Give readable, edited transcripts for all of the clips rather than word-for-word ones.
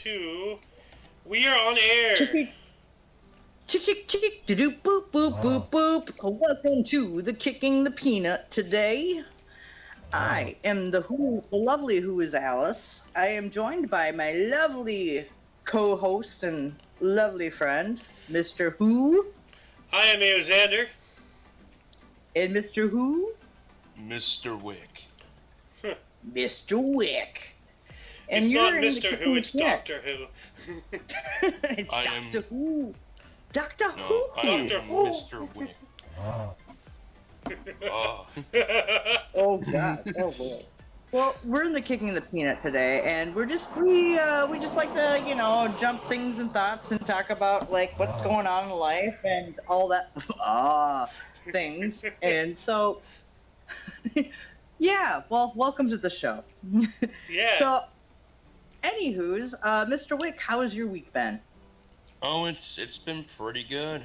2. We are on air. Chick-chick-chick-doop, boop, boop, boop, boop. Welcome to the Kicking the Peanut today. I am the lovely Who is Alice. I am joined by my lovely co-host and lovely friend, Mr. Who. I am Alexander. And Mr. Who? Mr. Wick. Mr. Wick. And it's not you're Mr. Who, it's Doctor Who. It's Doctor Who. Doctor Who. I am Mr. Wick. Oh God. Oh boy. Well, we're in the Kicking the Peanut today, and we just like to jump things and thoughts and talk about like what's going on in life and all that things. And so, yeah. Well, welcome to the show. Yeah. So, anywho's, Mr. Wick, how has your week been? Oh, it's been pretty good.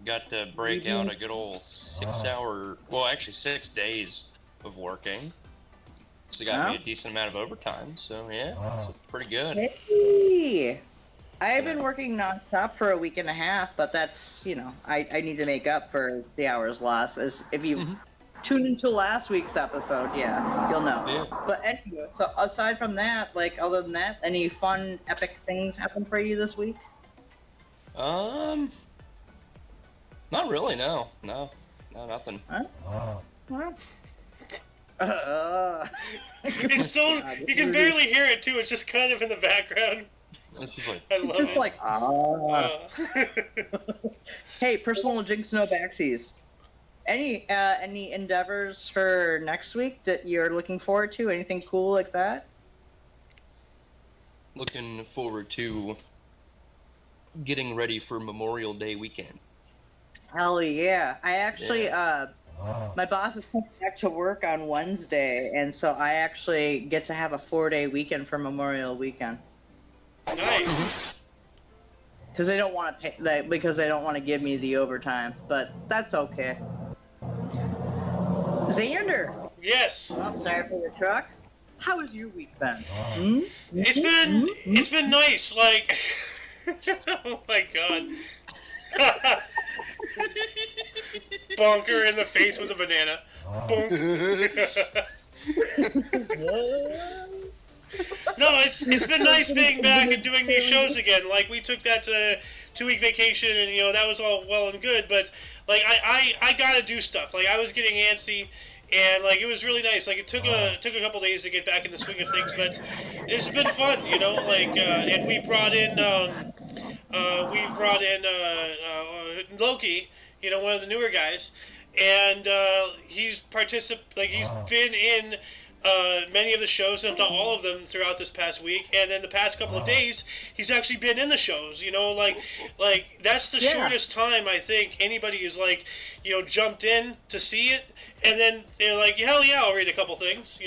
Got to break out a good old 6 days of working. So got me a decent amount of overtime. So yeah, so it's pretty good. Hey, I have been working nonstop for a week and a half, but that's I need to make up for the hours lost. As if you tuned into last week's episode, you'll know. Yeah. But anyway, so aside from that, like other than that, any fun, epic things happen for you this week? Not really. No, nothing. Huh? It's so you can barely hear it too. It's just kind of in the background. It's just like, I love it. Like Hey, personal jinx, no backsies. Any endeavors for next week that you're looking forward to? Anything cool like that? looking forward to getting ready for Memorial Day weekend. Hell yeah! I actually my boss is coming back to work on Wednesday, and so I actually get to have a 4-day weekend for Memorial Weekend. Nice. Because they don't want to pay, because they don't want to give me the overtime, but that's okay. Xander. Yes. Oh, sorry for the truck. How has your week been? It's been nice. Like, oh my god. Bonker in the face with a banana. Bonk. No, it's been nice being back and doing these shows again. Like, we took that 2-week vacation, and that was all well and good. But like, I gotta do stuff. Like, I was getting antsy, and like, it was really nice. Like, it took a couple days to get back in the swing of things, but it's been fun. Like, and we brought in Loki. One of the newer guys, and he's been in many of the shows, if not all of them, throughout this past week. And then the past couple of days, he's actually been in the shows. Like that's the shortest time I think anybody is jumped in to see it, and then they're like, hell yeah, I'll read a couple things.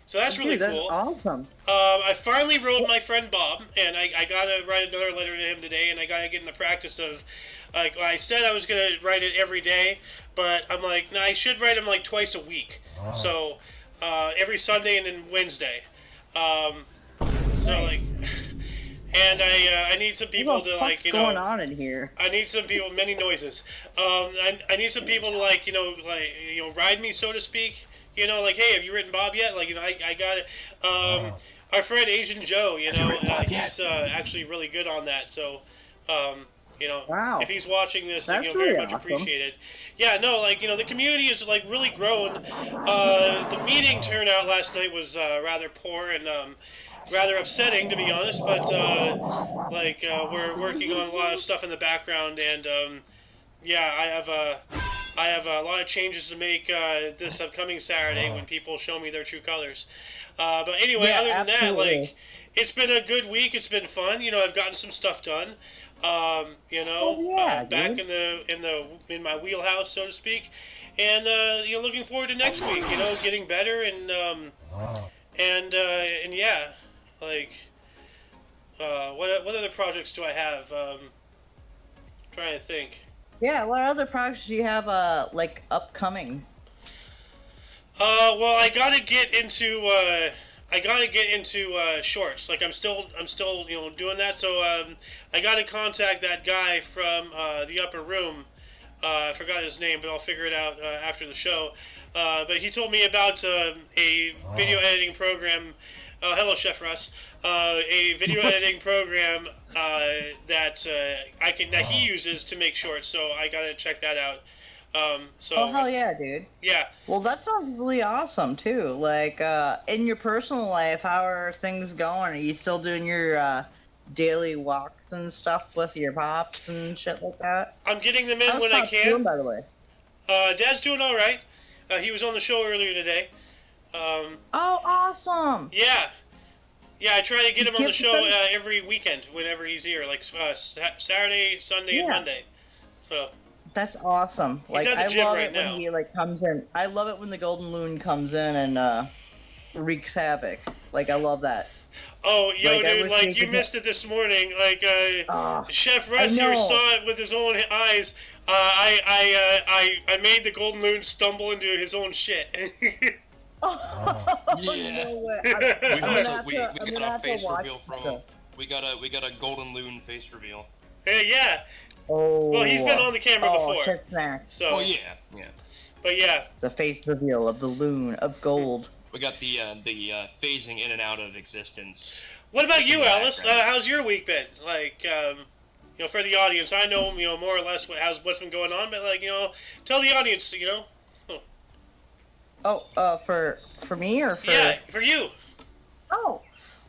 So that's really cool. That's awesome. I finally wrote my friend Bob, and I gotta write another letter to him today, and I gotta get in the practice of, like, I said I was gonna write it every day, but I'm like, no, I should write him like twice a week. So every Sunday and then Wednesday. So like, and I need some people to What's going on in here? I need some people, many noises. I need some people to ride me, so to speak. Like, hey, have you written Bob yet? Like, I got it. Our friend Asian Joe, he's actually really good on that. So, wow. If he's watching this, That's very really much awesome. appreciated. Yeah, no, the community is really grown. The meeting turnout last night was rather poor and rather upsetting, to be honest. But we're working on a lot of stuff in the background, and I have a lot of changes to make this upcoming Saturday when people show me their true colors. But anyway, other than absolutely. that, it's been a good week. It's been fun. I've gotten some stuff done. Back in my wheelhouse, so to speak, and looking forward to next week. Getting better and what other projects do I have? Trying to think. Yeah, what other projects do you have upcoming? Well, I gotta get into I gotta get into shorts. Like I'm still doing that. So I gotta contact that guy from the upper room. I forgot his name, but I'll figure it out after the show. But he told me about a video editing program. Hello, Chef Russ. A video editing program that he uses to make shorts. So I gotta check that out. Oh, hell yeah, dude. Yeah. Well, that sounds really awesome, too. Like, in your personal life, how are things going? Are you still doing your daily walks and stuff with your pops and shit like that? I'm getting them in How's when I Pops can. doing, by the way? Dad's doing all right. He was on the show earlier today. Oh, awesome! Yeah. Yeah, I try to get him on the show them- every weekend whenever he's here, like Saturday, Sunday, and Yeah. Monday. So That's awesome. He's Like, at the I gym love right it now. when he, like, comes in. I love it when the Golden Loon comes in and, wreaks havoc. Like, I love that. oh, yo, Like, I dude, wish like we you could missed it this morning. Like Chef Russ I here know. saw it with his own eyes. I made the Golden Loon stumble into his own shit. Oh, Yeah. no way. We I'm gonna also have we to- we I'm got gonna a have to face watch reveal from that. him. We got a golden loon face reveal. Yeah. Oh. Well, he's been on the camera before. Chip snacks. So, Oh yeah. but yeah. The face reveal of the loon of gold. We got the phasing in and out of existence. What about you, In the Alice? background. How's your week been? Like, for the audience, I know, more or less what's been going on, but like, tell the audience, Oh, for me or for? Yeah, for you. Oh,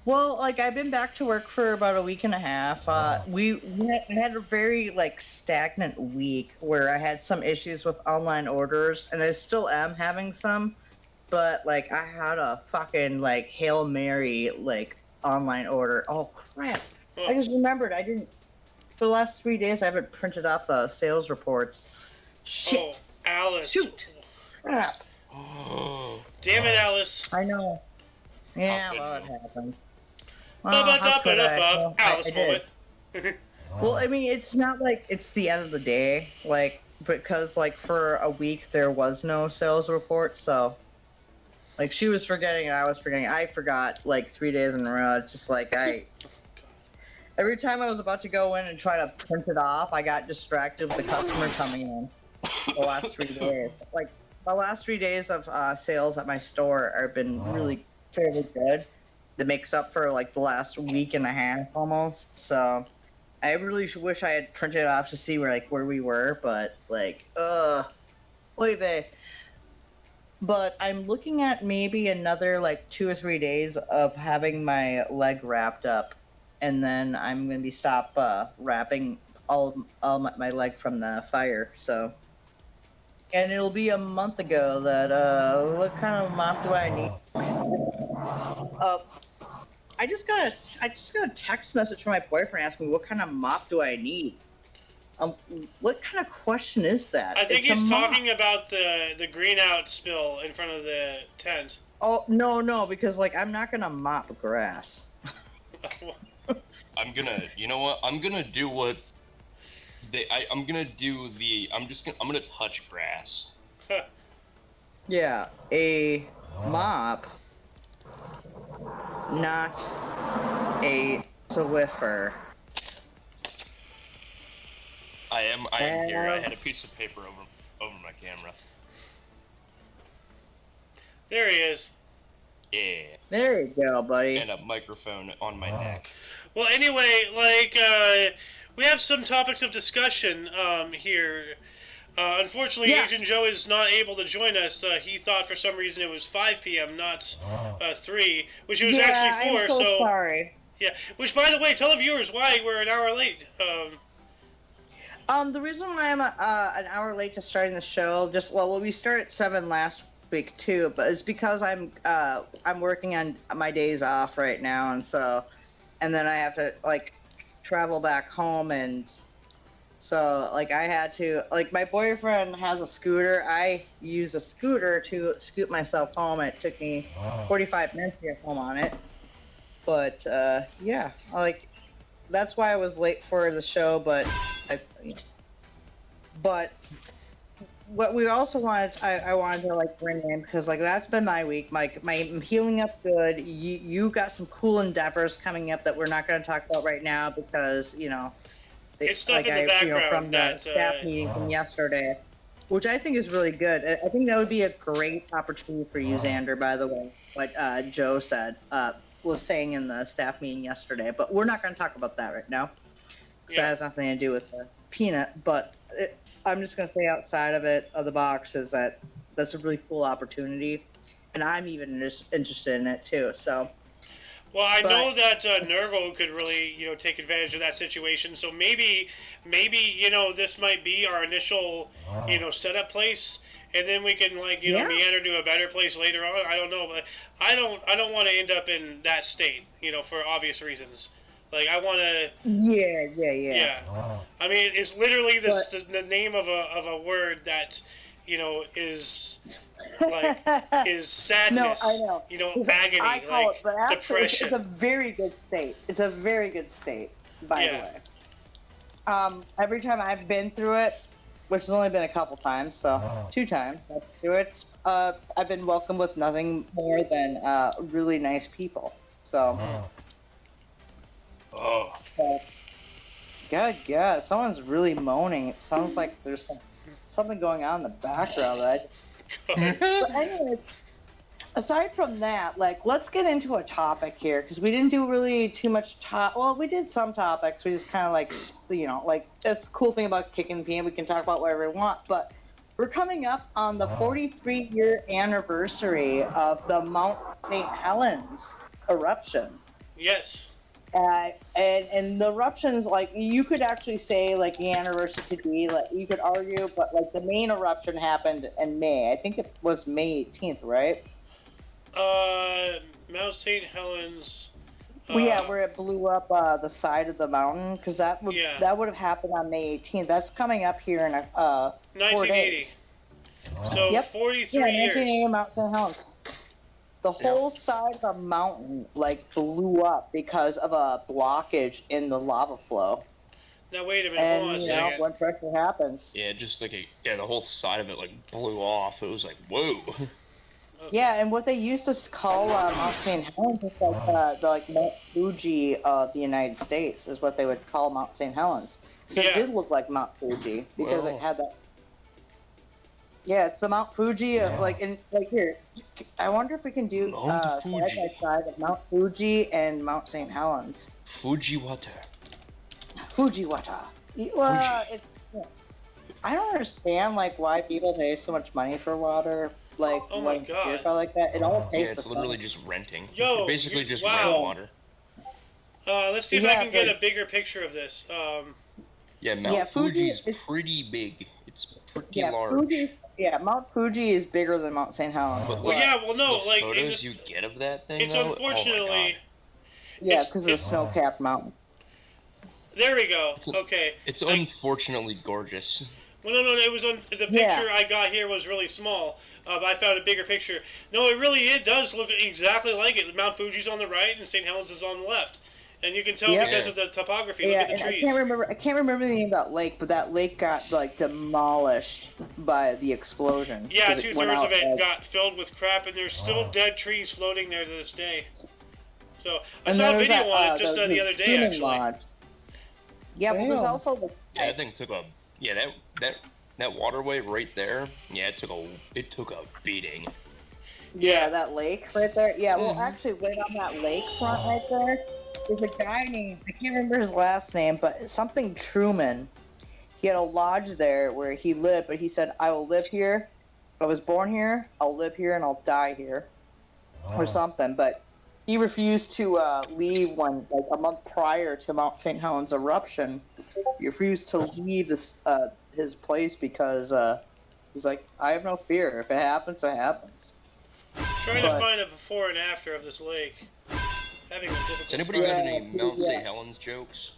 well, like I've been back to work for about a week and a half. We had a very like stagnant week where I had some issues with online orders, and I still am having some. But like I had a fucking like Hail Mary like online order. Oh crap! I just remembered I didn't. For the last 3 days, I haven't printed out the sales reports. Shit! Oh, Alice. Shoot! Crap! Damn it, Alice. I know. Yeah, could well, it you? happened. Well, how could I? Well, Alice I did. moment. Well, I mean, it's not like it's the end of the day, like, because, like, for a week there was no sales report, so, like, she was forgetting and I was forgetting. I forgot, like, 3 days in a row. It's just like, every time I was about to go in and try to print it off, I got distracted with the customer coming in the last 3 days. Like, the last 3 days of sales at my store have been really fairly good. That makes up for, like, the last week and a half almost, so... I really wish I had printed it off to see where we were, but like, wait. But I'm looking at maybe another like 2 or 3 days of having my leg wrapped up, and then I'm gonna be wrapping all my leg from the fire. So, and it'll be a month ago that what kind of mop do I need? I just got a text message from my boyfriend asking me what kind of mop do I need. What kind of question is that? I think It's a he's mop. talking about the green out spill in front of the tent. Oh no, because like I'm not gonna mop grass. I'm gonna, you know what? I'm gonna do what I'm gonna do I'm gonna touch grass. Yeah, a mop, not a Swiffer. I am here. I had a piece of paper over my camera. There he is. Yeah. There you go, buddy. And a microphone on my neck. Well, anyway, like, we have some topics of discussion here. Unfortunately, Yeah. Asian Joe is not able to join us. He thought for some reason it was 5 p.m., not 3, which it was actually 4. I'm so sorry. Yeah. Which, by the way, tell the viewers why we're an hour late. The reason why I'm an hour late to starting the show, we started at 7 last week too, but it's because I'm working on my days off right now, and then I have to like travel back home, and so like I had to my boyfriend has a scooter. I use a scooter to scoot myself home. It took me 45 minutes to get home on it, but yeah, that's why I was late for the show, but what we also wanted, I wanted to like bring in because like that's been my week. I'm healing up good. You got some cool endeavors coming up that we're not going to talk about right now because it's stuff in the background from the that staff meeting from yesterday, which I think is really good. I think that would be a great opportunity for you, Xander. By the way, what Joe said was saying in the staff meeting yesterday, but we're not going to talk about that right now. That has nothing to do with the peanut, but I'm just going to say outside of the box is that's a really cool opportunity, and I'm even just interested in it too. So, well, I know that Nurgle could really take advantage of that situation. So maybe this might be our initial setup place, and then we can meander to a better place later on. I don't know, but I don't want to end up in that state, for obvious reasons. Like I want to. Yeah. Yeah. I mean, it's literally the name of a word that, is like is sadness. No, I know. Agony, I call like it, but actually, depression. It's a very good state. It's a very good state, by the way. Every time I've been through it, which has only been a couple times, so 2 times through it, I've been welcomed with nothing more than really nice people. So. Oh. God, someone's really moaning. It sounds like there's something going on in the background. But anyways, aside from that, let's get into a topic here because we didn't do really too much Well, we did some topics. We just kind of that's the cool thing about Kicking the Peanut. We can talk about whatever we want, but we're coming up on the 43-year anniversary of the Mount St. Helens eruption. Yes. And the eruptions, you could actually say, the anniversary could be, you could argue, but, the main eruption happened in May. I think it was May 18th, right? Mount St. Helens. Where it blew up the side of the mountain, because that would have happened on May 18th. That's coming up here in 1980. 4 days. So, 43 years. 1980 Mount St. Helens. The whole side of the mountain, blew up because of a blockage in the lava flow. Now, wait a minute, hold on a second. When pressure happens. Yeah, just the whole side of it, blew off. It was like, whoa. Okay. Yeah, and what they used to call Mount St. Helens is the Mount Fuji of the United States is what they would call Mount St. Helens. So it did look like Mount Fuji because it had that. Yeah, it's the Mount Fuji of here. I wonder if we can do side by side of Mount Fuji and Mount St. Helens. Fuji water. Well, I don't understand why people pay so much money for water. Oh my God. Like that. It all tastes it's literally just renting. Yo, You're basically just wow. rent water. Let's see if I can get a bigger picture of this. Mount Fuji's pretty big. It's pretty large. Mount Fuji is bigger than Mount St. Helens. But, the photos you get of that thing. It's unfortunately. Because of the snow-capped mountain. There we go. Okay. It's unfortunately gorgeous. Well, no. It was the picture I got here was really small. But I found a bigger picture. No, it does look exactly like it. Mount Fuji's on the right and St. Helens is on the left. And you can tell because of the topography. Look at the trees. I can't remember the name of that lake, but that lake got demolished by the explosion. Yeah, 2/3 of it got filled with crap, and there's still dead trees floating there to this day. So I saw a video on it just the other day, actually. Lodge. Yeah, but there's also the. Yeah, I think it took that waterway right there. Yeah, it took a beating. Yeah, that lake right there. Yeah, well, actually, right on that lake front right there. There's a guy named, I can't remember his last name, but something Truman. He had a lodge there where he lived, but he said, I will live here. I was born here, I'll live here, and I'll die here. Or something. But he refused to leave when, a month prior to Mount St. Helens eruption. He refused to leave his place because he's like, I have no fear. If it happens, it happens. Trying to find a before and after of this lake. Does anybody have any Mount St. Helens jokes?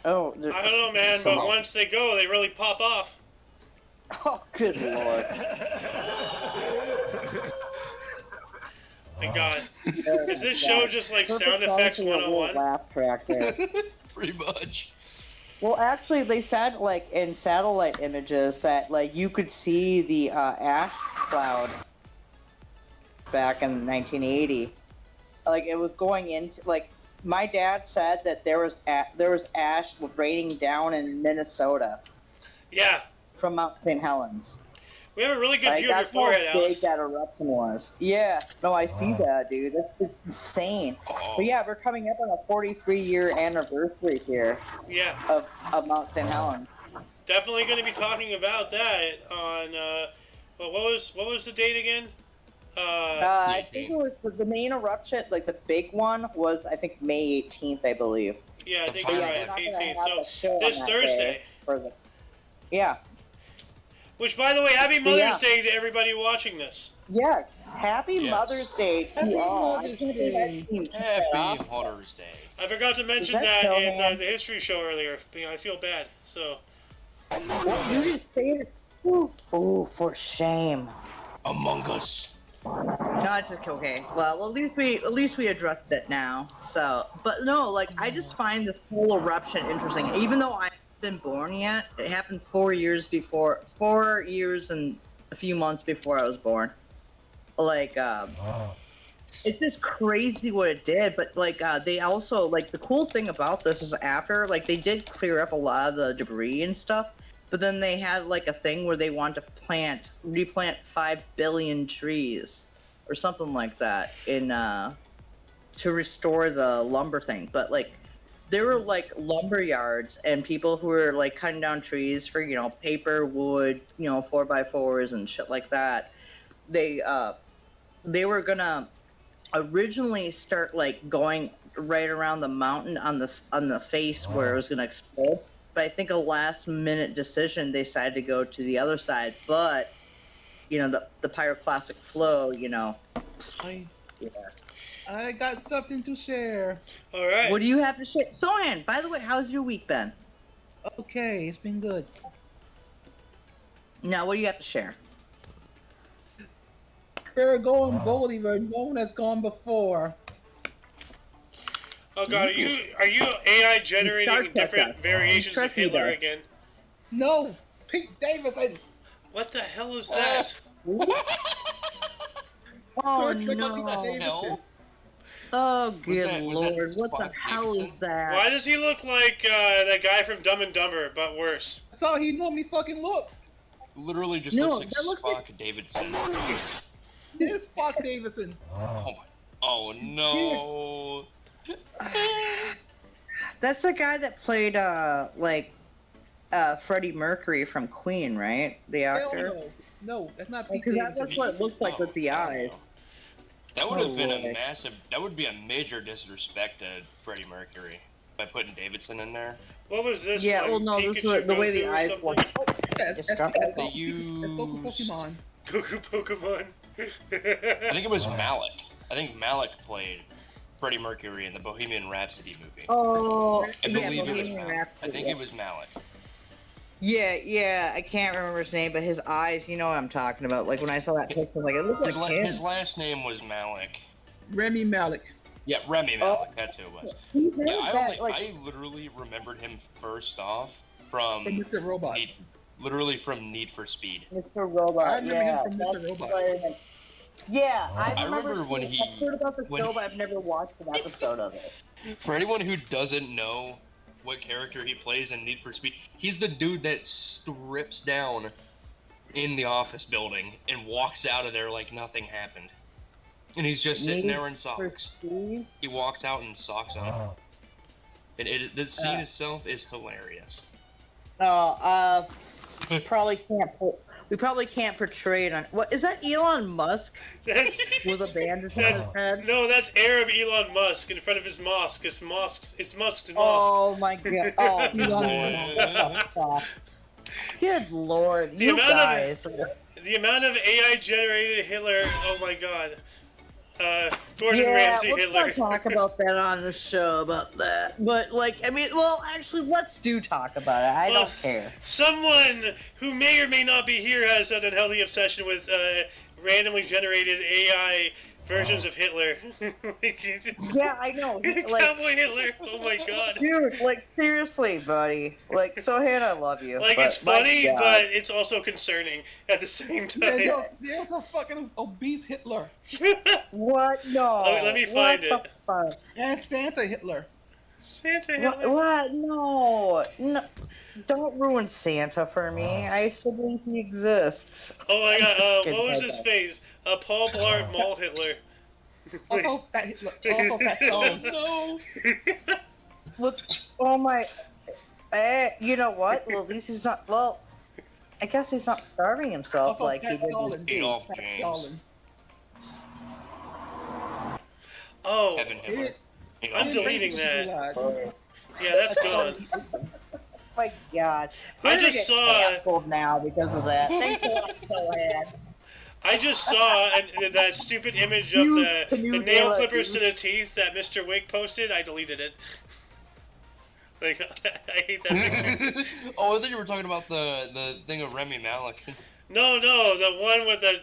Oh, I don't know, man, but once they go, they really pop off. Oh, good lord. My God. Is this show just like sound effects 101? Laugh track there. Pretty much. Well, actually, they said like in satellite images that like you could see the ash cloud back in 1980. Like it was going into like my dad said that there was ash raining down in Minnesota Yeah. from Mount St. Helens. We have a really good Like view of your that's how forehead, big Alice. that eruption was. Yeah, no, I see that, dude. That's insane. Oh. But yeah, we're coming up on a 43-year anniversary here Yeah. of Mount St. Helens. Definitely going to be talking about that on. Well, what was the date again? I think it was the main eruption, like the big one was I think May 18th, I believe. Yeah, I think But you're yeah, right. they're not gonna 18th. have a So show on this that Thursday. day for the- Yeah. Which, by the way, happy Mother's Yeah. Day to everybody watching this. Yes. Happy Yes. Mother's Day to Happy all. Mother's I can't believe Day. I didn't Happy that Mother's Day. I forgot to mention that that so, in man? the history show earlier. I feel bad. So What, you didn't say it? Ooh, for shame. Among Us. No, it's just okay. Well, at least we addressed it now. So, but no, like I just find this whole eruption interesting. Even though I haven't been born yet, it happened 4 years and a few months before I was born. Like, it's just crazy what it did. But like, they also like the cool thing about this is after like they did clear up a lot of the debris and stuff. But then they had like a thing where they wanted to replant 5 billion trees or something like that in to restore the lumber thing. But like there were like lumber yards and people who were like cutting down trees for, paper, wood, 4x4s and shit like that. They were gonna originally start like going right around the mountain on the face where it was gonna explode. But I think a last minute decision they decided to go to the other side. But the pyroclastic flow, I got something to share. all right. What do you have to share? Sohan, by the way, how's your week been? Okay, it's been good. Now, what do you have to share? We're going Bolivar, no one has gone before. Oh God, are you AI generating Star Trek different us. variations of Trek you Hitler guys. again? No, Pete Davidson. What the hell is that? Oh Star Trek no! Pete Davidson. Hell? Oh Was good that lord! What the Spock hell is Davidson? that? Why does he look like that guy from Dumb and Dumber, but worse? That's how he normally fucking looks. Literally just No, looks that like looks Spock like- Davidson. It's Spock Davidson. Oh my. Oh no. That's the guy that played Freddie Mercury from Queen, right? The Hell actor. no. No, that's not Pete Because Davidson. that's what it looks like with the hell eyes. no. That would have been Lord. a massive. That would be a major disrespect to Freddie Mercury by putting Davidson in there. What was this? Yeah, one? well, no, this Pikachu was the way the Goku or eyes something? look. Yes, Just that's drop that's that They Goku used. Pokemon. Goku Pokemon. I think it was Malik. I think Malik played Freddie Mercury in the Bohemian Rhapsody movie. Oh, I yeah, believe it was Bohemian Malik. I Rhapsody. think it was Malik. Yeah, I can't remember his name, but his eyes, you know what I'm talking about. Like when I saw that picture, I was like it looked His, like him. his last name was Malik. Remy Malik. Yeah, Remy Malik. That's who it was. He Yeah, had that, I literally remembered him first off from From Mr. Robot. literally from Need for Speed. Mr. Robot. I remember him yeah, from Mr. that's Robot. what I remember. Yeah, I remember when seeing- he- I've heard about the when show, he- but I've never watched an episode of it. For anyone who doesn't know what character he plays in Need for Speed, he's the dude that strips down in the office building and walks out of there like nothing happened. And he's just sitting there in For socks. Steve? He walks out in socks on. And the scene itself is hilarious. No, probably can't. We probably can't portray it on. What is that? Elon Musk That's, with a bandage on his head? no, that's Arab Elon Musk in front of his mosque. It's Musk's mosque. Oh my god! Oh, Elon stop. Good lord, The you amount of- guys! The amount of AI generated Hitler. Oh my God. Gordon Ramsay let's Hitler. not talk about that on the show about that. But actually, let's talk about it. I Well, don't care. Someone who may or may not be here has an unhealthy obsession with randomly generated AI versions of Hitler. Yeah, I know. Like, Cowboy Hitler. Oh my god. dude, like seriously, buddy. Like, Sohan, I love you. Like, but it's funny, my God. but it's also concerning at the same time. There's a fucking obese Hitler. What? No. Let me find what it. The fuck? And Santa Hitler. Santa Hitler. What? No. No. Don't ruin Santa for me. I still believe he exists. Oh my god, Good what was guy, his though. face? Paul Blart Mall Hitler. Also fat Hitler. Also fat Oh Stone. no! Look, oh my. You know what? Well, at least he's not. Well, I guess he's not starving himself Also like he fat did. Stalin. Adolf Fat James. Stalin. Oh, Kevin Hitler. I'm deleting that. Yeah, that's gone. Oh my God. I We're gonna just get saw- canceled now because of that. Thanks a lot, Sohan. I just saw that stupid image of the nail clippers to the teeth that Mr. Wig posted. I deleted it. Like, I hate that picture. Oh, I thought you were talking about the thing of Remy Malek. No, the one with the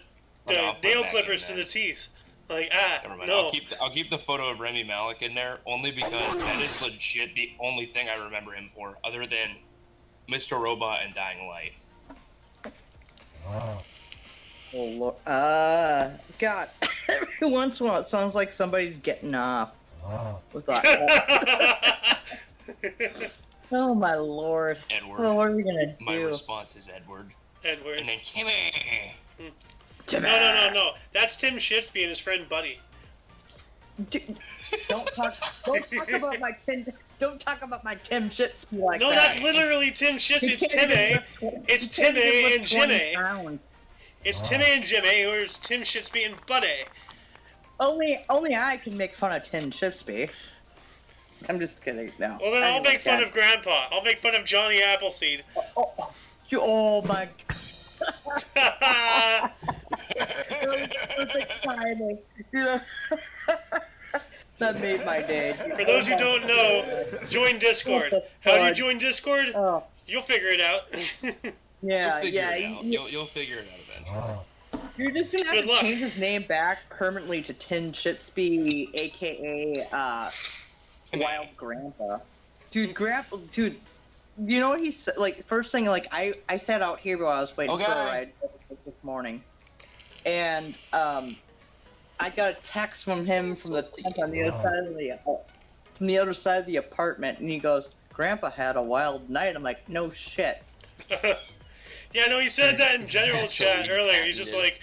No, I'll put it nail back clippers in to there. the teeth. Like, Never mind. no. I'll keep the photo of Remy Malek in there only because that is legit the only thing I remember him for, other than Mr. Robot and Dying Light. Oh, Lord. God. Every once in a while, it sounds like somebody's getting off. With that. Oh, my Lord. Edward. Oh, what are we gonna My do? response is Edward. Edward. And then Kimmy. No. That's Tim Shitsby and his friend Buddy. Don't talk about my Tim. Don't talk about my Tim Shitsby like No, that. that's literally Tim Shitsby. It's Timmy. It's Timmy and Jimmy. It's Timmy and Jimmy, or it's Tim Shitsby and Buddy. Only I can make fun of Tim Shitsby. I'm just kidding. No. Well, then I'll Anyway, make fun God. of Grandpa. I'll make fun of Johnny Appleseed. Oh my. Perfect timing. Dude, that made my day. Dude. For those who don't know, join Discord. How do you join Discord? Oh, You'll figure it out. yeah, You'll figure yeah. it out. You'll figure it out eventually. You're just gonna have Good to luck. change his name back permanently to Tim Shitsby, aka Wild Grandpa. Dude, dude, you know what he said? Like, first thing, like, I sat out here while I was waiting for a ride this morning, and I got a text from him from the tent on the other side of the apartment, and he goes, "Grandpa had a wild night." I'm like, "No shit." Yeah, no, he said that in general chat earlier. He's just like,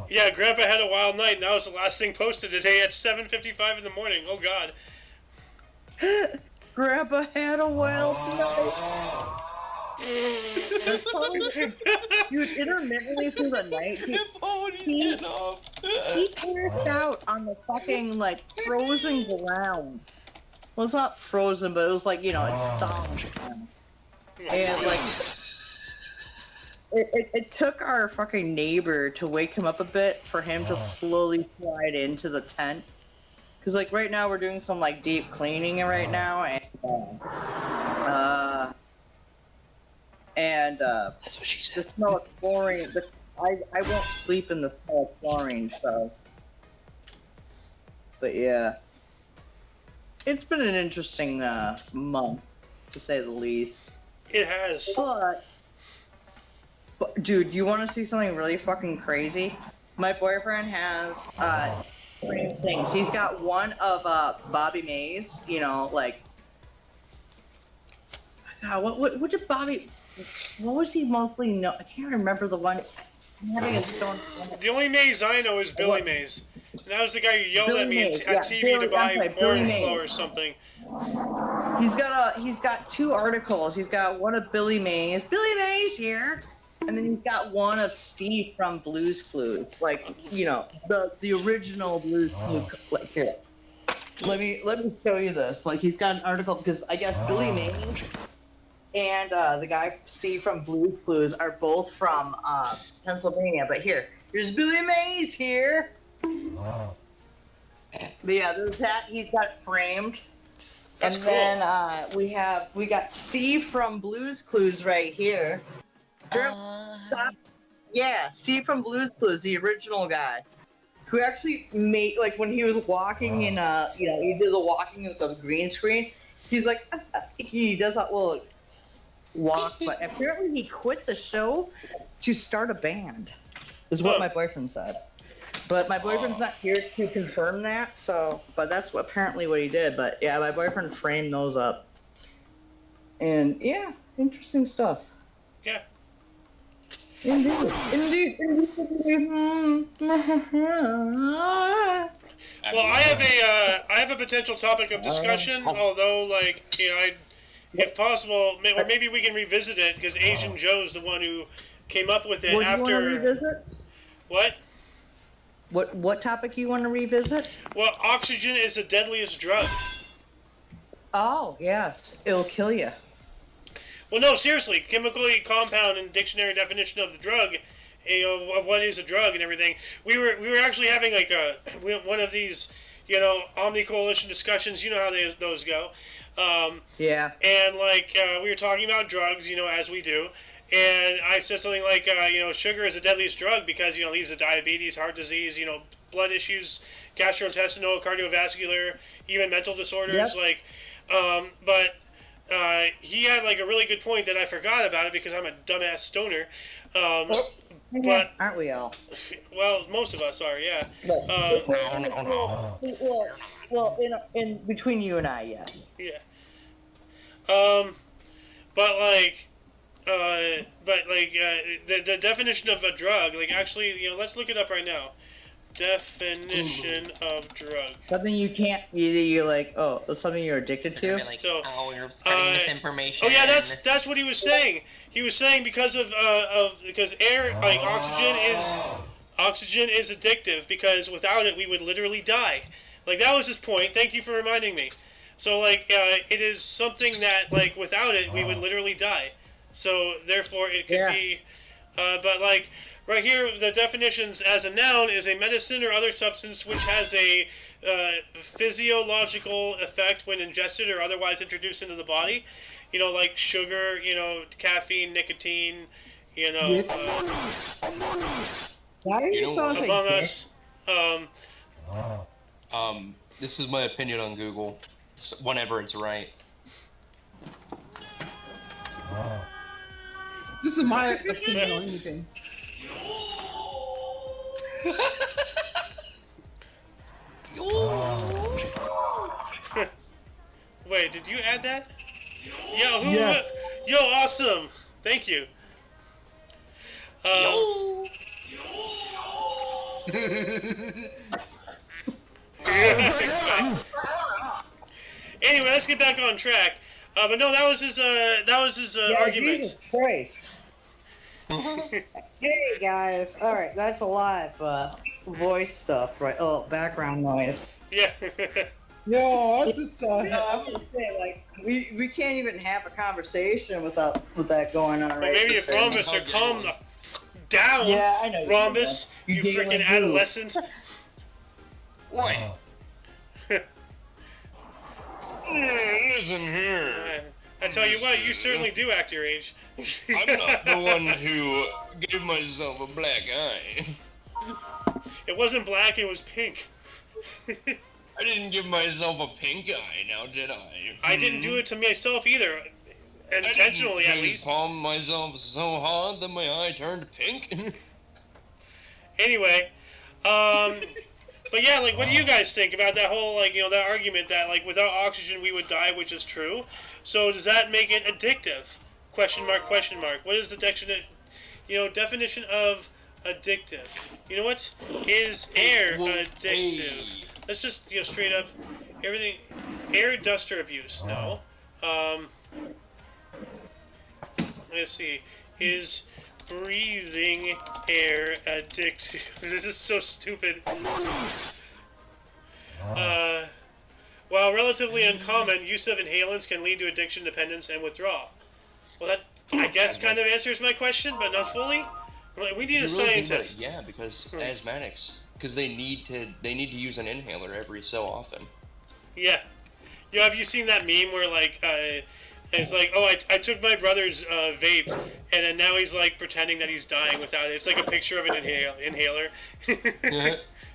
yeah, Grandpa had a wild night, and that was the last thing posted today at 7:55 in the morning. Oh, God. Grandpa had a wild night. Dude, intermittently through the night, he passed out on the fucking, like, frozen ground. Well, it's not frozen, but it was like, you know, it's thawing. And, like, it took our fucking neighbor to wake him up a bit for him to slowly slide into the tent. Because, like, right now we're doing some, like, deep cleaning right now, and That's what she the said. smell of chlorine, I won't sleep in the smell of chlorine, so. But yeah. It's been an interesting month, to say the least. It has. But dude, you want to see something really fucking crazy? My boyfriend has three things. He's got one of Bobby Mays, you know, like. God, what did Bobby? What was he mostly know? I can't remember the one. I'm having a stone. The only Maze I know is Billy Mays. And that was the guy who yelled Billy at me Mays, on yeah, TV Billy- to buy I'm sorry, Billy Orange Mays. Glow or something. He's got two articles. He's got one of Billy Mays here, and then he's got one of Steve from Blue's Clues, like, you know, the original Blue's Clues. Like, here, let me show you this. Like, he's got an article because I guess Billy Mays and the guy Steve from Blue's Clues are both from Pennsylvania. But here's Billy Mays here. But yeah, there's that. He's got it framed. That's and cool. then we got Steve from Blue's Clues right here. Yeah, Steve from Blue's Clues, the original guy. who actually made, like, when he was walking in, he did the walking with the green screen. He's like, he does that little walk, but apparently he quit the show to start a band, is what my boyfriend said. But my boyfriend's not here to confirm that, so, but that's apparently what he did. But yeah, my boyfriend framed those up. And yeah, interesting stuff. Yeah. Indeed. Well, I have a potential topic of discussion, although, like, if possible, or maybe we can revisit it, because Asian Joe's the one who came up with it after... You want to revisit? What? What topic you want to revisit? Well, oxygen is the deadliest drug. Oh, yes. It'll kill you. Well, no, seriously, chemically compound and dictionary definition of the drug, of what is a drug and everything. We were actually having like one of these, Omni Coalition discussions. You know how those go. Yeah. And like we were talking about drugs, as we do. And I said something like, sugar is the deadliest drug because it leads to diabetes, heart disease, blood issues, gastrointestinal, cardiovascular, even mental disorders. Yep. Like, but. He had like a really good point that I forgot about it because I'm a dumbass stoner. But aren't we all? Well, most of us are, yeah. Well, in between you and I, yes. Yeah. The definition of a drug, like actually, let's look it up right now. Definition of drug. Something you can't you're like, something you're addicted to. Like, So, you're spreading misinformation. Oh yeah, that's what he was saying. He was saying because because air, like oxygen is addictive because without it we would literally die. Like that was his point. Thank you for reminding me. So like it is something that like without it we would literally die. So therefore it could be, but like. Right here, the definitions as a noun is a medicine or other substance which has a physiological effect when ingested or otherwise introduced into the body. Like sugar, caffeine, nicotine, Among Us. This is my opinion on Google, whenever it's right. This is my opinion on anything. Wait, did you add that? Yo, Yes. Yo, awesome! Thank you. Anyway, let's get back on track. But no, that was his argument. Jesus Christ. Hey guys, alright, that's a lot of voice stuff, right? Oh, background noise. Yeah. Yo, I just saw I was gonna say, like, we can't even have a conversation with that going on Well, right maybe this if second. Rhombus are calm the f down. Yeah, I know. Rhombus, you You freaking like who? adolescent. Wait. Listen here. I tell you what, you certainly do act your age. I'm not the one who gave myself a black eye. It wasn't black, it was pink. I didn't give myself a pink eye, now did I? I didn't do it to myself either. Intentionally, at least. I palm myself so hard that my eye turned pink. Anyway, but yeah, like, what do you guys think about that whole, like, that argument that, like, without oxygen we would die, which is true. So does that make it addictive? Question mark, question mark. What is the definition of addictive? You know what? Is air addictive? Let's just, straight up, everything, air duster abuse, no. Let's see, is breathing air addictive? This is so stupid. While relatively uncommon, use of inhalants can lead to addiction, dependence, and withdrawal. Well, that, I guess, kind of answers my question, but not fully. We need a scientist. Yeah, because asthmatics, because they need to use an inhaler every so often. Yeah. Have you seen that meme where, like, it's like, oh, I took my brother's vape, and then now he's, like, pretending that he's dying without it. It's like a picture of an inhaler.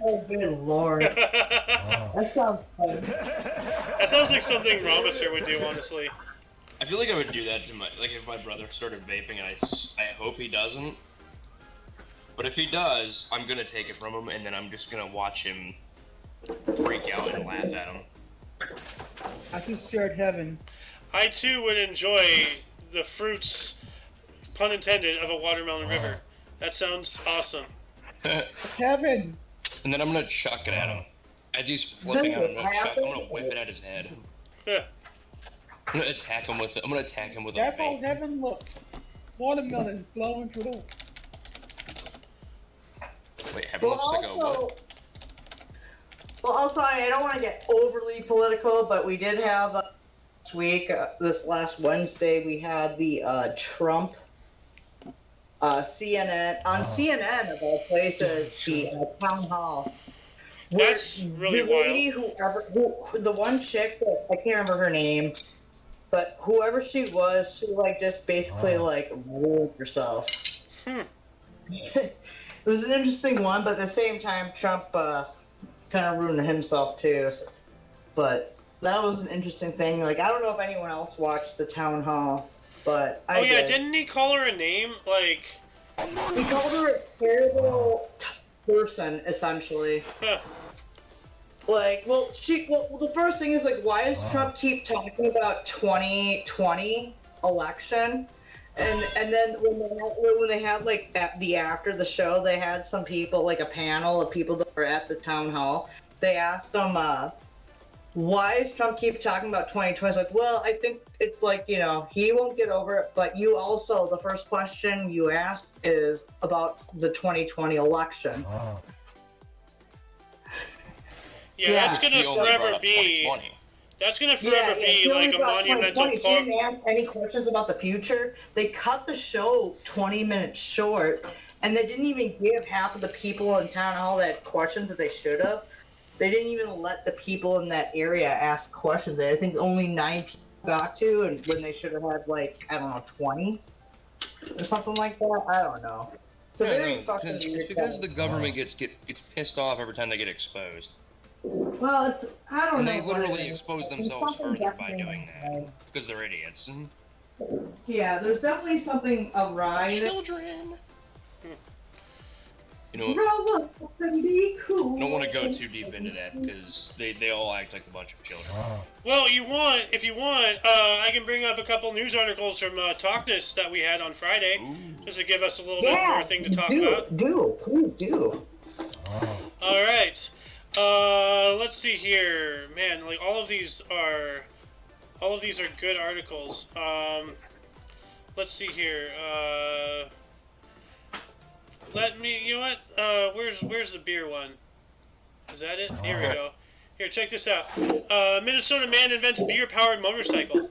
Oh, good lord. That sounds fun. That sounds like something Ramaser would do, honestly. I feel like I would do that to if my brother started vaping, and I hope he doesn't. But if he does, I'm gonna take it from him, and then I'm just gonna watch him freak out and laugh at him. I just shared heaven. I too would enjoy the fruits, pun intended, of a watermelon river. That sounds awesome. It's heaven. And then I'm gonna chuck it at him. As he's flipping out, I'm gonna whip it at his head. I'm gonna attack him with it. I'm gonna attack him with That's a how vape. heaven looks. Watermelon flowing through the... Wait, heaven looks like a what? Well, also, I don't want to get overly political, but we did have this last Wednesday, we had the Trump CNN, on CNN of all places, the town hall. That's really wild. The one chick, that, I can't remember her name, but whoever she was, she like just basically like ruined herself. It was an interesting one, but at the same time, Trump kind of ruined himself too. But that was an interesting thing. Like, I don't know if anyone else watched the town hall, but I did. Didn't he call her a name? Like, he called her a terrible person, essentially. huh. Like, the first thing is, like, why does Trump keep talking about 2020 election? And then when they had like after the show, they had some people, like a panel of people that were at the town hall. They asked them, why does Trump keep talking about 2020? It's like, well, I think it's like, you know, he won't get over it, but you also, the first question you asked is about the 2020 election. Yeah, that's gonna forever be. That's gonna forever be like a monumental part. She didn't ask any questions about the future. They cut the show 20 minutes short, and they didn't even give half of the people in town hall that questions that they should have. They didn't even let the people in that area ask questions. I think only 9 people got to, and when they should have had like, I don't know, 20 or something like that. I don't know. It's a very fucking weird because the government gets pissed off every time they get exposed. Well, I don't know. And they literally expose themselves further by doing that because they're idiots. Yeah, there's definitely something awry. Children. You know, be cool. I don't want to go too deep into that because they all act like a bunch of children. Well, if you want, I can bring up a couple news articles from Talkness that we had on Friday, just to give us a little bit more thing to talk about. Please do. All right. Let's see here, man. Like all of these are good articles. Let's see here. You know what? Where's the beer one? Is that it? Here we go. Here, check this out. Minnesota man invents beer-powered motorcycle.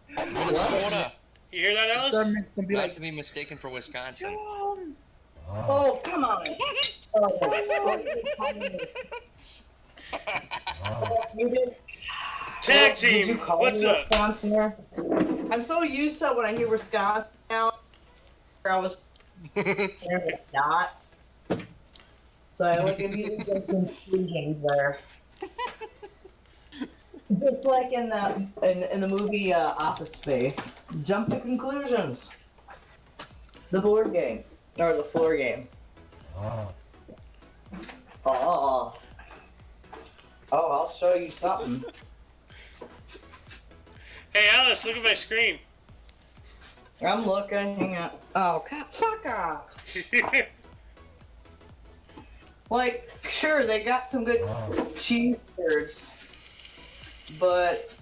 Minnesota. You hear that, Alice? Not to be mistaken for Wisconsin. Oh, come on. You did. Tag team. What's up? Wisconsin? I'm so used to when I hear Wisconsin now. I was not. So I like immediately get conclusions there. Just like in the movie Office Space, jump to conclusions. The board game or the floor game. Oh, I'll show you something. Hey, Alice, look at my screen. I'm looking. Hang on. Oh, fuck off. Like, sure, they got some good cheeseburgers, but.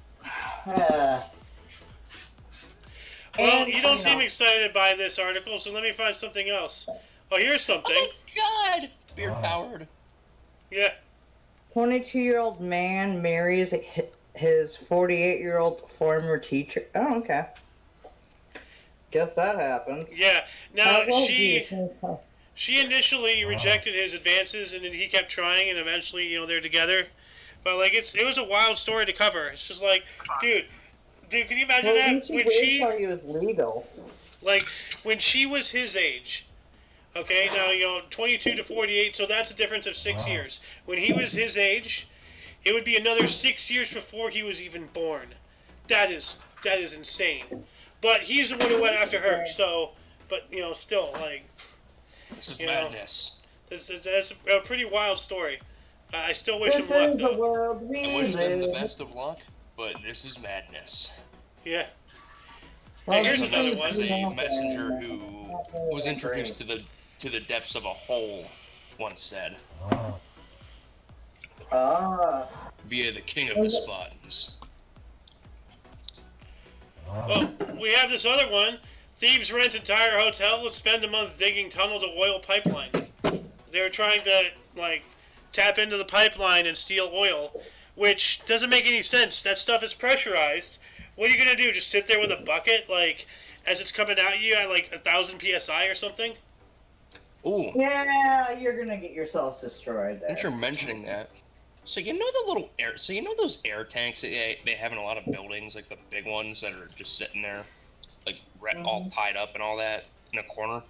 Well, you don't seem excited by this article, so let me find something else. Oh, here's something. Oh my god! Beer powered. Yeah. 22-year-old man marries his 48-year-old former teacher. Oh, okay. Guess that happens. Yeah. Now, she initially rejected his advances, and then he kept trying, and eventually, they're together. But, like, it was a wild story to cover. It's just like, dude, can you imagine that? When she thought he was legal. Like, when she was his age, Okay, now 22 to 48, so that's a difference of 6 years. When he was his age, it would be another 6 years before he was even born. That is insane. But he's the one who went after her. So, but still, like, This is you know, madness. that's a pretty wild story. I still wish him This luck is the though. world we I wish them the live. best of luck, but this is madness. Yeah. Well, Here's There's another another one. was a messenger who was introduced to the depths of a hole. Once said Ah. via the king of the Spartans. Well, we have this other one. Thieves rent entire hotel. Let's spend a month digging tunnel to oil pipeline. They're trying to tap into the pipeline and steal oil, which doesn't make any sense. That stuff is pressurized. What are you gonna do? Just sit there with a bucket, as it's coming at you at 1,000 psi or something? Ooh, Yeah, you're gonna get yourselves destroyed there. thanks for mentioning that. So you know the little air. So you know those air tanks that they have in a lot of buildings, like the big ones that are just sitting there, all tied up and all that in a corner.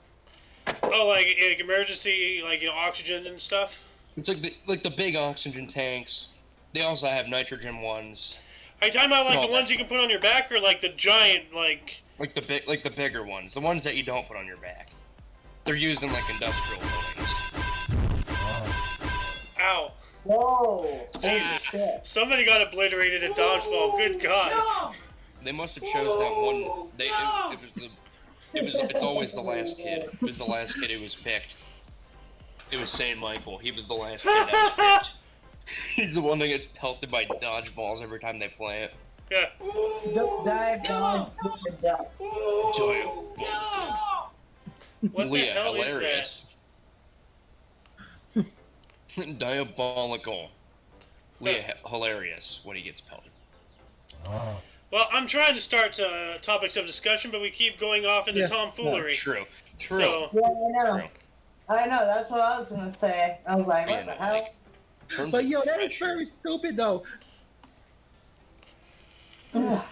Oh, like emergency, oxygen and stuff. It's like the big oxygen tanks. They also have nitrogen ones. Are you talking about No, the ones you can put on your back, or the giant Like the bigger ones, the ones that you don't put on your back. They're used in industrial buildings. Ow. Whoa! Jesus. Shit. Somebody got obliterated at dodgeball. Good God. They must have chose that one. It's always the last kid. It was the last kid who was picked. It was Saint Michael. He was the last kid that was picked. He's the one that gets pelted by dodgeballs every time they play it. Yeah. Don't die, dog. What the hell is that? Diabolical. Leah, hilarious when he gets pelted. Well, I'm trying to start topics of discussion, but we keep going off into tomfoolery. True. So, Yeah, I know. True. I know, that's what I was gonna say. I was like, what the hell? But yo, that is very stupid though. But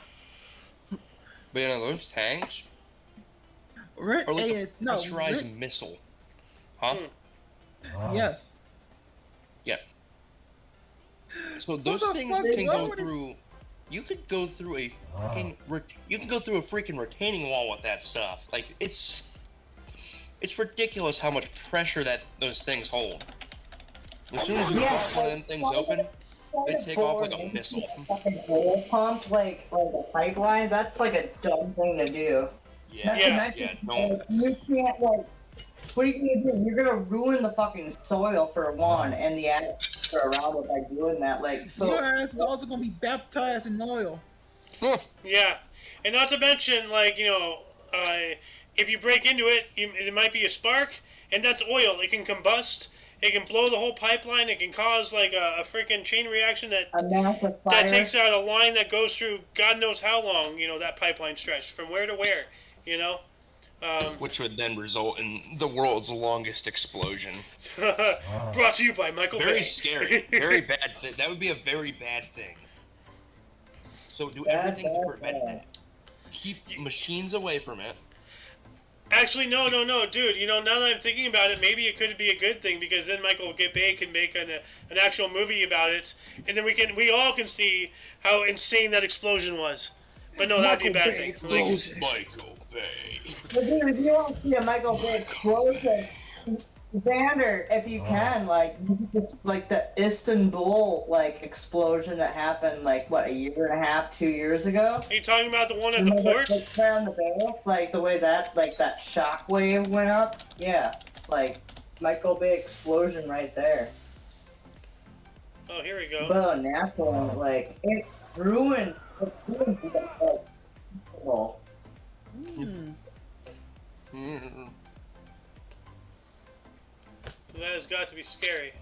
those tanks Rent are like a no, pressurized rent, missile. Huh? yes. Yeah. So those the things fuck? can Why go would it- through. You could go through a fucking. You can go through a freaking retaining wall with that stuff. It's ridiculous how much pressure that those things hold. As soon as you bust one of them things open, they take off like a missile. Fucking oil pump, like a pipeline. That's a dumb thing to do. Yeah. No. You can't what are you gonna do? You're gonna ruin the fucking soil for one, and the atmosphere around it by doing that. Your ass is also gonna be baptized in oil. yeah. And not to mention, if you break into it, it might be a spark, and that's oil. It can combust. It can blow the whole pipeline. It can cause a freaking chain reaction that takes out a line that goes through God knows how long. That pipeline stretch from where to where. Which would then result in the world's longest explosion. Brought to you by Michael Very Bay. scary. Very bad. That would be a very bad thing. So do everything to prevent that. Keep machines away from it. Actually, no, dude. Now that I'm thinking about it, maybe it could be a good thing because then Michael Bay can make an actual movie about it, and then we all can see how insane that explosion was. But no, that'd be a bad thing. Michael Bay. But dude, if you want to see a Michael Bay explosion, Xander, if you can, the Istanbul explosion that happened a year and a half, 2 years ago. Are you talking about the one at the port? On the bay, the way that that shock wave went up. Yeah, Michael Bay explosion right there. Oh, here we go. But natural, it ruined. That has got to be scary.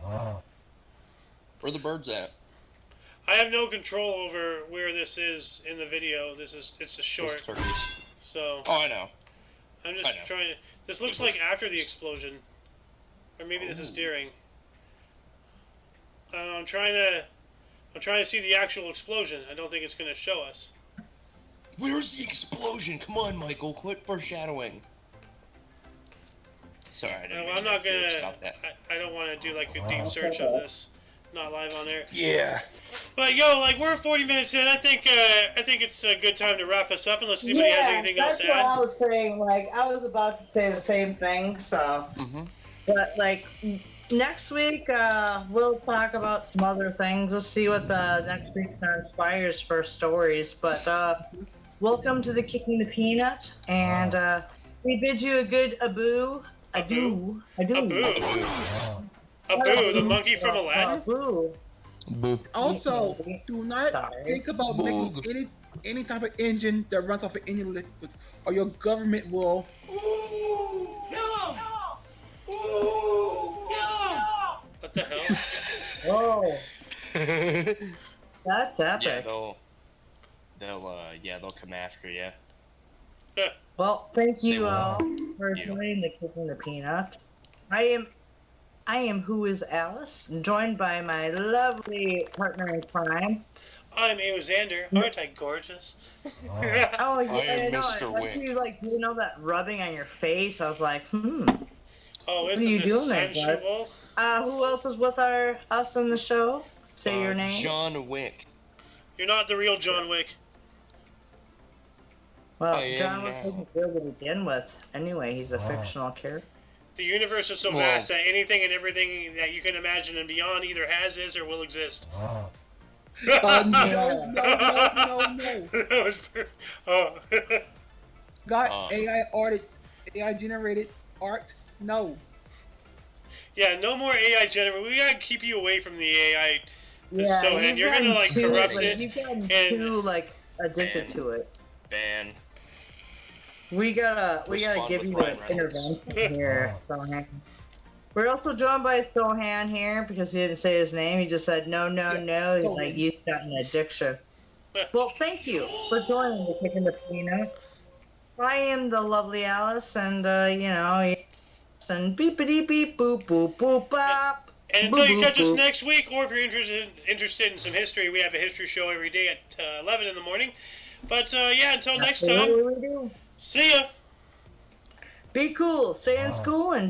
Where the birds at? I have no control over where this is in the video. It's a short. Those turkeys. So. Oh, I know. I'm just trying to. This looks like after the explosion, or maybe this is during. I'm trying to see the actual explosion. I don't think it's going to show us. Where's the explosion? Come on, Michael. Quit foreshadowing. Sorry, I didn't No, mean I'm to not gonna. stop that. I don't want to do like a deep search of this. Not live on air. Yeah. But yo, like we're 40 minutes in. I think it's a good time to wrap us up. Unless anybody has anything else to that's what add. I was saying. Like, I was about to say the same thing. So, but like next week, we'll talk about some other things. We'll see what the next week inspires for stories. But welcome to the Kicking the Peanut, and we bid you a good adieu. Abu, the monkey from Aladdin. Boo. Also, do not Sorry. think about making any type of engine that runs off of any liquid, or your government will. What the hell? Whoa, that's Yeah, epic. they'll come after you. Well, thank They you will. all for You. joining the Kicking the Peanut. I am Who is Alice, joined by my lovely partner in crime. I'm Xander. Aren't I gorgeous? Oh yeah, I am I know. Mr. Once Wick. you know that rubbing on your face, I was like, Oh, are isn't you this doing there, bud? sensual? Who else is with us in the show? Say your name. John Wick. You're not the real John Wick. Well, I am John was now. pretty good to begin with. Anyway, he's a fictional character. The universe is so Well- vast that anything and everything that you can imagine and beyond either has, is, or will exist. No. That was perfect. Oh. Got AI generated art? No. Yeah, no more AI generated. We gotta keep you away from the AI. So, and you're gotten gonna like too, corrupt like, it. You've gotten and- too like addicted and- to it. Ban. We gotta Respond give with you Ryan an Reynolds. intervention here, Sohan. We're also joined by Sohan here because he didn't say his name. He just said no. He's Sohan. like you've got an addiction. Well, thank you for joining the Kicking the Peanut. I am the lovely Alice, and and beepity beep boop boop boop bop. And until you Boop, catch boop, us boop. next week, or if you're interested in some history, we have a history show every day at 11 in the morning. But yeah, until next That's time, what we do. see ya. Be cool, stay in school, and